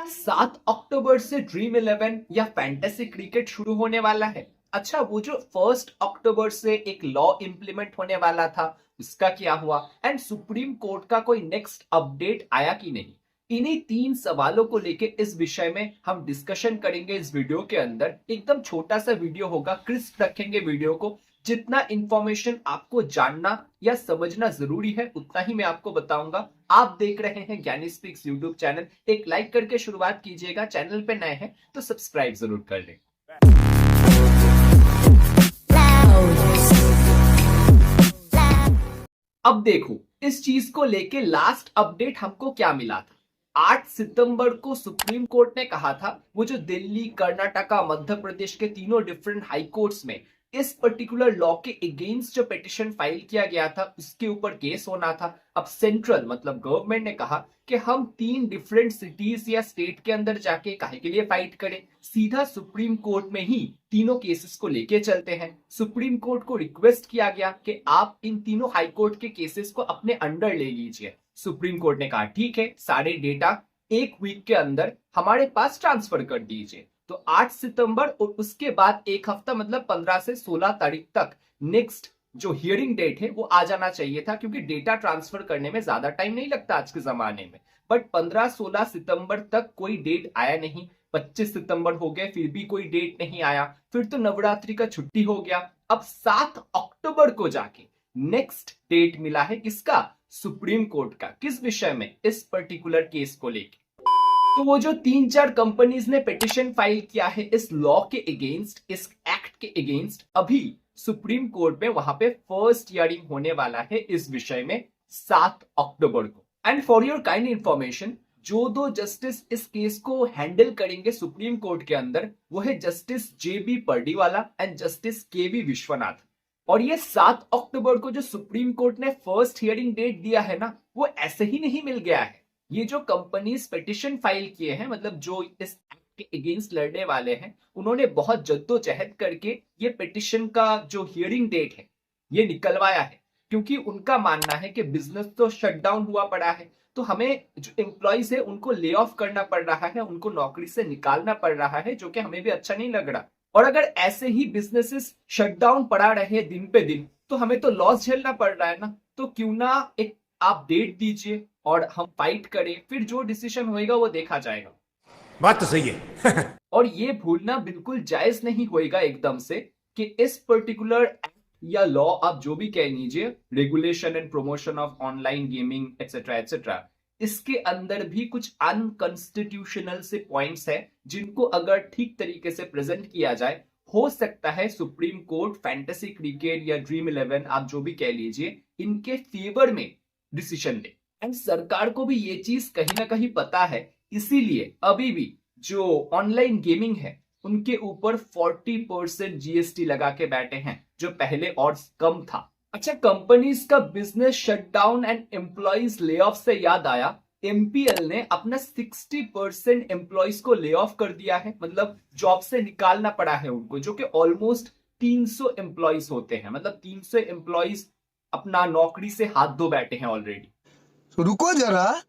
7 अक्टूबर से ड्रीम 11 या fantasy cricket शुरू होने वाला है। अच्छा, वो जो 1 अक्टूबर से एक लॉ इंप्लीमेंट होने वाला था, उसका क्या हुआ? एंड सुप्रीम कोर्ट का कोई नेक्स्ट अपडेट आया कि नहीं? इन्हीं 3 सवालों को लेके इस विषय में हम डिस्कशन करेंगे इस वीडियो के अंदर। एकदम छोटा सा वीडियो होगा, क्रिस्प रखेंगे वीडियो को। जितना इंफॉर्मेशन आपको जानना या समझना जरूरी है उतना ही मैं आपको बताऊंगा। आप देख रहे हैं ज्ञानी स्पीक्स यूट्यूब चैनल। एक लाइक करके शुरुआत कीजिएगा, चैनल पे नए हैं तो सब्सक्राइब जरूर कर लें। अब देखो, इस चीज को लेके लास्ट अपडेट हमको क्या मिला था। 8 सितंबर को सुप्रीम कोर्ट ने कहा था, वो जो दिल्ली, कर्नाटका, मध्य प्रदेश के तीनों डिफरेंट हाई कोर्ट्स में इस पर्टिकुलर लॉ के अगेंस्ट जो पिटिशन फाइल किया गया था उसके ऊपर केस होना था। अब सेंट्रल मतलब गवर्नमेंट ने कहा कि हम 3 डिफरेंट सिटीज या स्टेट के अंदर जाके काहे के लिए फाइट करें, सीधा सुप्रीम कोर्ट में ही तीनों केसेस को लेके चलते हैं। सुप्रीम कोर्ट को रिक्वेस्ट किया गया कि आप इन तीनों हाई कोर्ट के केसेस को अपने अंडर ले लीजिए। सुप्रीम कोर्ट ने कहा ठीक है, सारे डेटा 1 वीक के अंदर हमारे पास ट्रांसफर कर दीजिए। तो 8 सितंबर और उसके बाद एक हफ्ता मतलब 15 से 16 तारीख तक नेक्स्ट जो हियरिंग डेट है वो आ जाना चाहिए था, क्योंकि डेटा ट्रांसफर करने में ज्यादा टाइम नहीं लगता आज के जमाने में। बट 15-16 सितंबर तक कोई डेट आया नहीं। 25 सितंबर हो गए फिर भी कोई डेट नहीं आया। फिर तो नवरात्रि का छुट्टी हो गया। अब 7 अक्टूबर को जाके नेक्स्ट डेट मिला है किसका? सुप्रीम कोर्ट का। किस विषय में? इस पर्टिकुलर केस को लेके। तो वो जो 3-4 कंपनीज ने पिटिशन फाइल किया है इस लॉ के अगेंस्ट, इस एक्ट के अगेंस्ट, अभी सुप्रीम कोर्ट में वहां पे फर्स्ट हियरिंग होने वाला है इस विषय में 7 अक्टूबर को। And for your kind information, जो 2 जस्टिस इस केस को हैंडल करेंगे सुप्रीम कोर्ट के अंदर, वो है justice JB Pardiwala and justice KV Vishwanath. और ये 7 अक्टूबर को जो सुप्रीम कोर्ट ने फर्स्ट हियरिंग डेट दिया है ना, वो ऐसे ही नहीं मिल गया है। ये जो कंपनीज पिटिशन फाइल किए हैं, मतलब जो इस एक्ट के अगेंस्ट लड़ने वाले हैं, उन्होंने बहुत जद्दोजहद करके ये पिटिशन का जो हियरिंग डेट है ये निकलवाया है, क्योंकि उनका मानना है कि बिजनेस तो शट डाउन हुआ पड़ा है, तो हमें जो एम्प्लॉइज है उनको ले ऑफ करना पड़ रहा है, उनको नौकरी से निकालना पड़ रहा है, जो कि हमें भी अच्छा नहीं लग रहा। और अगर ऐसे ही बिजनेसेस शट डाउन पड़ा रहे दिन पे दिन, तो हमें तो लॉस झेलना पड़ रहा है ना। तो क्यों ना एक आप डेट दीजिए और हम फाइट करें, फिर जो डिसीजन होएगा वो देखा जाएगा। बात तो सही है। और ये भूलना बिल्कुल जायज नहीं होएगा एकदम से कि इस पर्टिकुलर एक्ट या लॉ, आप जो भी कह लीजिए, regulation and promotion of online gaming etcetera etcetera, इसके अंदर भी कुछ अनकॉन्स्टिट्यूशनल से पॉइंट्स है जिनको अगर ठीक तरीके से प्रेजेंट किया जाए, हो सकता है सुप्रीम कोर्ट फैंटेसी क्रिकेट या ड्रीम 11 आप जो भी कह लीजिए, इनके फेवर में डिसीजन ले। एंड सरकार को भी ये चीज कहीं ना कहीं पता है, इसीलिए अभी भी जो ऑनलाइन गेमिंग है उनके ऊपर 40% GST लगा के बैठे हैं, जो पहले और कम था। अच्छा, कंपनीज का business shutdown and employees lay off से याद आया, MPL ने अपना 60% एम्प्लॉइज को ले ऑफ कर दिया है, मतलब जॉब से निकालना पड़ा है उनको, जो कि ऑलमोस्ट 300 एम्प्लॉइज होते हैं। मतलब 300 एम्प्लॉइज अपना नौकरी से हाथ धो बैठे हैं ऑलरेडी। तो रुको जरा,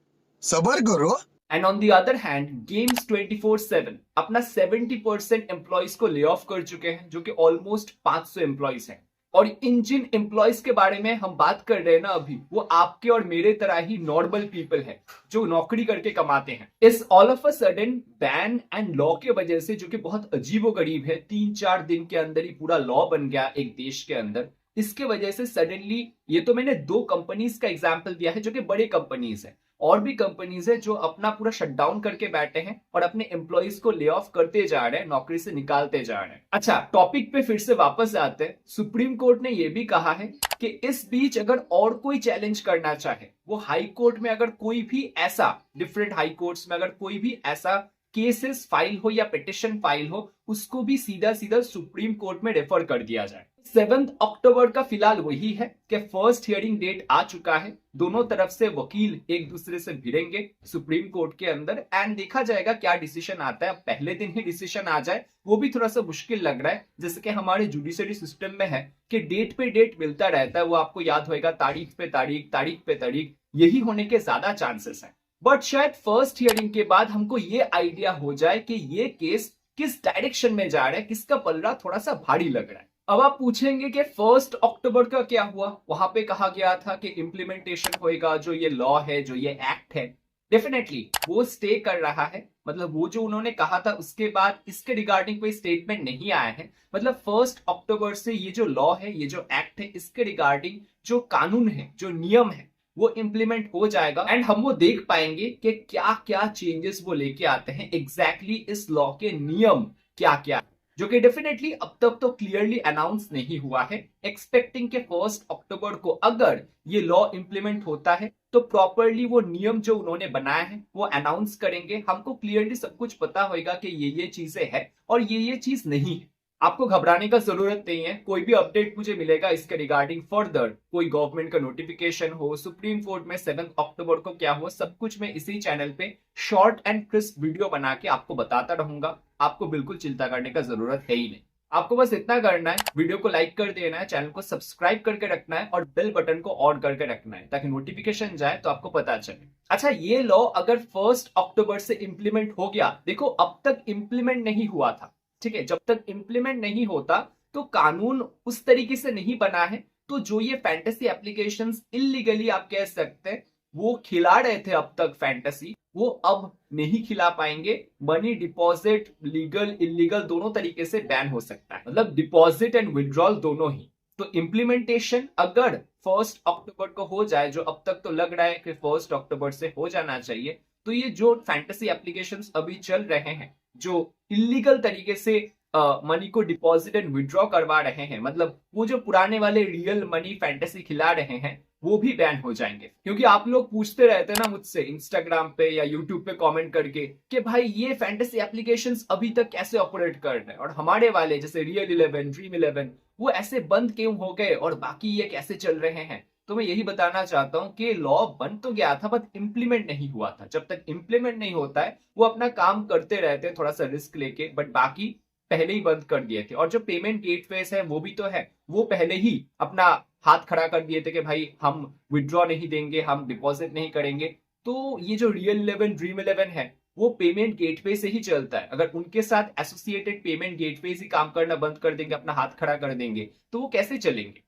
सबर करो। And on the other hand, games 24/7 अपना 70% एम्प्लॉइज को ले ऑफ कर चुके हैं, जो कि ऑलमोस्ट 500 एम्प्लॉइज हैं। और इन जिन एम्प्लॉइज के बारे में हम बात कर रहे हैं ना अभी, वो आपके और मेरे तरह ही नॉर्मल पीपल है जो नौकरी करके कमाते हैं। इस all of a sudden ban and law के वजह से, जो कि बहुत अजीबोगरीब है, 3-4 दिन के अंदर ही पूरा लॉ बन गया एक देश के अंदर, इसके वजह से सडनली, ये तो मैंने 2 कंपनीज का एग्जांपल दिया है जो कि बड़े कंपनीज है, और भी कंपनीज है जो अपना पूरा शटडाउन करके बैठे हैं और अपने एम्प्लॉइज को ले ऑफ करते जा रहे हैं, नौकरी से निकालते जा रहे हैं। अच्छा, टॉपिक पे फिर से वापस आते हैं। सुप्रीम कोर्ट ने यह भी कहा है कि इस बीच अगर और कोई चैलेंज करना चाहे, वो हाई कोर्ट में अगर कोई भी ऐसा, डिफरेंट हाई कोर्ट्स में अगर कोई भी ऐसा केसेस फाइल हो या पिटिशन फाइल हो, उसको भी सीधा सीधा सुप्रीम कोर्ट में रेफर कर दिया जाए। 7 अक्टूबर का फिलहाल वही है कि फर्स्ट हियरिंग डेट आ चुका है। दोनों तरफ से वकील एक दूसरे से भिड़ेंगे सुप्रीम कोर्ट के अंदर, एंड देखा जाएगा क्या डिसीजन आता है। अब पहले दिन ही डिसीजन आ जाए वो भी थोड़ा सा मुश्किल लग रहा है, जैसे कि हमारे जुडिशरी सिस्टम में है कि डेट पे डेट मिलता रहता है। वो आपको याद होगा, तारीख पे तारीख, तारीख पे तारीख, यही होने के ज्यादा चांसेस हैं। बट शायद फर्स्ट हियरिंग के बाद हमको ये आइडिया हो जाए कि ये केस किस डायरेक्शन में जा रहा है, किसका पलड़ा थोड़ा सा भारी लग रहा है। अब आप पूछेंगे कि 1 अक्टूबर का क्या हुआ? वहां पे कहा गया था कि इंप्लीमेंटेशन होएगा, जो ये लॉ है, जो ये एक्ट है, डेफिनेटली वो स्टे कर रहा है। मतलब वो जो उन्होंने कहा था उसके बाद इसके रिगार्डिंग कोई स्टेटमेंट नहीं आया है। मतलब 1 अक्टूबर से ये जो लॉ है, ये जो एक्ट है, इसके रिगार्डिंग जो कानून है, जो नियम है, वो इंप्लीमेंट हो जाएगा एंड हम वो देख पाएंगे कि क्या क्या चेंजेस वो लेके आते हैं, एग्जैक्टली इस लॉ के नियम क्या क्या, जो कि डेफिनेटली अब तक तो क्लियरली अनाउंस नहीं हुआ है। एक्सपेक्टिंग के 1 अक्टूबर को अगर ये लॉ इंप्लीमेंट होता है तो प्रॉपरली वो नियम जो उन्होंने बनाया है वो अनाउंस करेंगे। हमको क्लियरली सब कुछ पता होगा कि ये चीजें है और ये चीज नहीं है। आपको घबराने का जरूरत नहीं है। कोई भी अपडेट मुझे मिलेगा इसके रिगार्डिंग फर्दर, कोई गवर्नमेंट का नोटिफिकेशन हो, सुप्रीम कोर्ट में 7 अक्टूबर को क्या हुआ, सब कुछ मैं इसी चैनल पे शॉर्ट एंड क्रिस्प वीडियो बना के आपको बताता रहूंगा। आपको बिल्कुल चिंता करने का जरूरत है ही नहीं। आपको बस इतना करना है, वीडियो को लाइक कर देना है, चैनल को सब्सक्राइब करके रखना है और बेल बटन को ऑन करके रखना है ताकि नोटिफिकेशन जाए तो आपको पता चले। अच्छा, ये लॉ अगर 1 अक्टूबर से इंप्लीमेंट हो गया, देखो अब तक इंप्लीमेंट नहीं हुआ था, ठीक है, जब तक इंप्लीमेंट नहीं होता तो कानून उस तरीके से नहीं बना है। तो जो ये फैंटेसी एप्लीकेशंस इलीगली आप कह सकते हैं वो खिला रहे थे अब तक फैंटेसी, वो अब नहीं खिला पाएंगे। मनी डिपॉजिट लीगल इलीगल दोनों तरीके से बैन हो सकता है, मतलब डिपॉजिट एंड विड्रॉल दोनों ही। तो इंप्लीमेंटेशन अगर 1 अक्टूबर को हो जाए, जो अब तक तो लग रहा है कि 1 अक्टूबर से हो जाना चाहिए, तो ये जो फैंटेसी एप्लीकेशंस अभी चल रहे हैं, जो इलीगल तरीके से मनी को डिपॉजिट एंड विड्रॉ करवा रहे हैं, मतलब वो जो पुराने वाले रियल मनी फैंटेसी खिला रहे हैं, वो भी बैन हो जाएंगे। क्योंकि आप लोग पूछते रहते हैं ना मुझसे इंस्टाग्राम पे या यूट्यूब पे कमेंट करके कि भाई ये फैंटेसी एप्लीकेशंस अभी तक कैसे ऑपरेट कर रहे हैं और हमारे वाले जैसे रियल 11, ड्रीम 11 वो ऐसे बंद क्यों हो गए और बाकी ये कैसे चल रहे हैं। तो मैं यही बताना चाहता हूं कि लॉ बन तो गया था बट इंप्लीमेंट नहीं हुआ था। जब तक इंप्लीमेंट नहीं होता है वो अपना काम करते रहते हैं थोड़ा सा रिस्क लेके, बट बाकी पहले ही बंद कर दिए थे। और जो पेमेंट गेटवेज है वो भी तो है, वो पहले ही अपना हाथ खड़ा कर दिए थे कि भाई हम विड्रॉ नहीं देंगे, हम डिपॉजिट नहीं करेंगे। तो ये जो रियल 11, ड्रीम 11 है वो पेमेंट गेटवे से ही चलता है। अगर उनके साथ एसोसिएटेड पेमेंट गेटवेज ही काम करना बंद कर देंगे, अपना हाथ खड़ा कर देंगे, तो वो कैसे चलेंगे।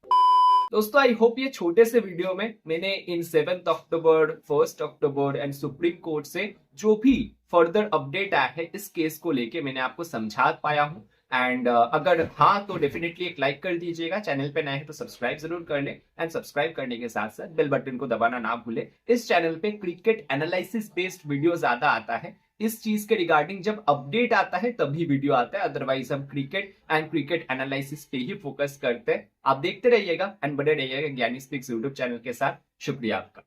दोस्तों आई होप ये छोटे से वीडियो में मैंने इन 7 अक्टूबर, 1 अक्टूबर एंड सुप्रीम कोर्ट से जो भी फर्दर अपडेट आया है इस केस को लेके मैंने आपको समझा पाया हूं। एंड अगर हाँ तो डेफिनेटली एक लाइक कर दीजिएगा, चैनल पे नए हैं तो सब्सक्राइब जरूर कर लें एंड सब्सक्राइब करने के साथ साथ बेल बटन को दबाना ना भूलें। इस चैनल पे क्रिकेट एनालिसिस बेस्ड वीडियो ज्यादा आता है। इस चीज के रिगार्डिंग जब अपडेट आता है तभी वीडियो आता है, अदरवाइज हम क्रिकेट एंड क्रिकेट एनालिसिस पे ही फोकस करते हैं। आप देखते रहिएगा एंड बने रहिएगा ज्ञानी स्पीक्स यूट्यूब चैनल के साथ। शुक्रिया आपका।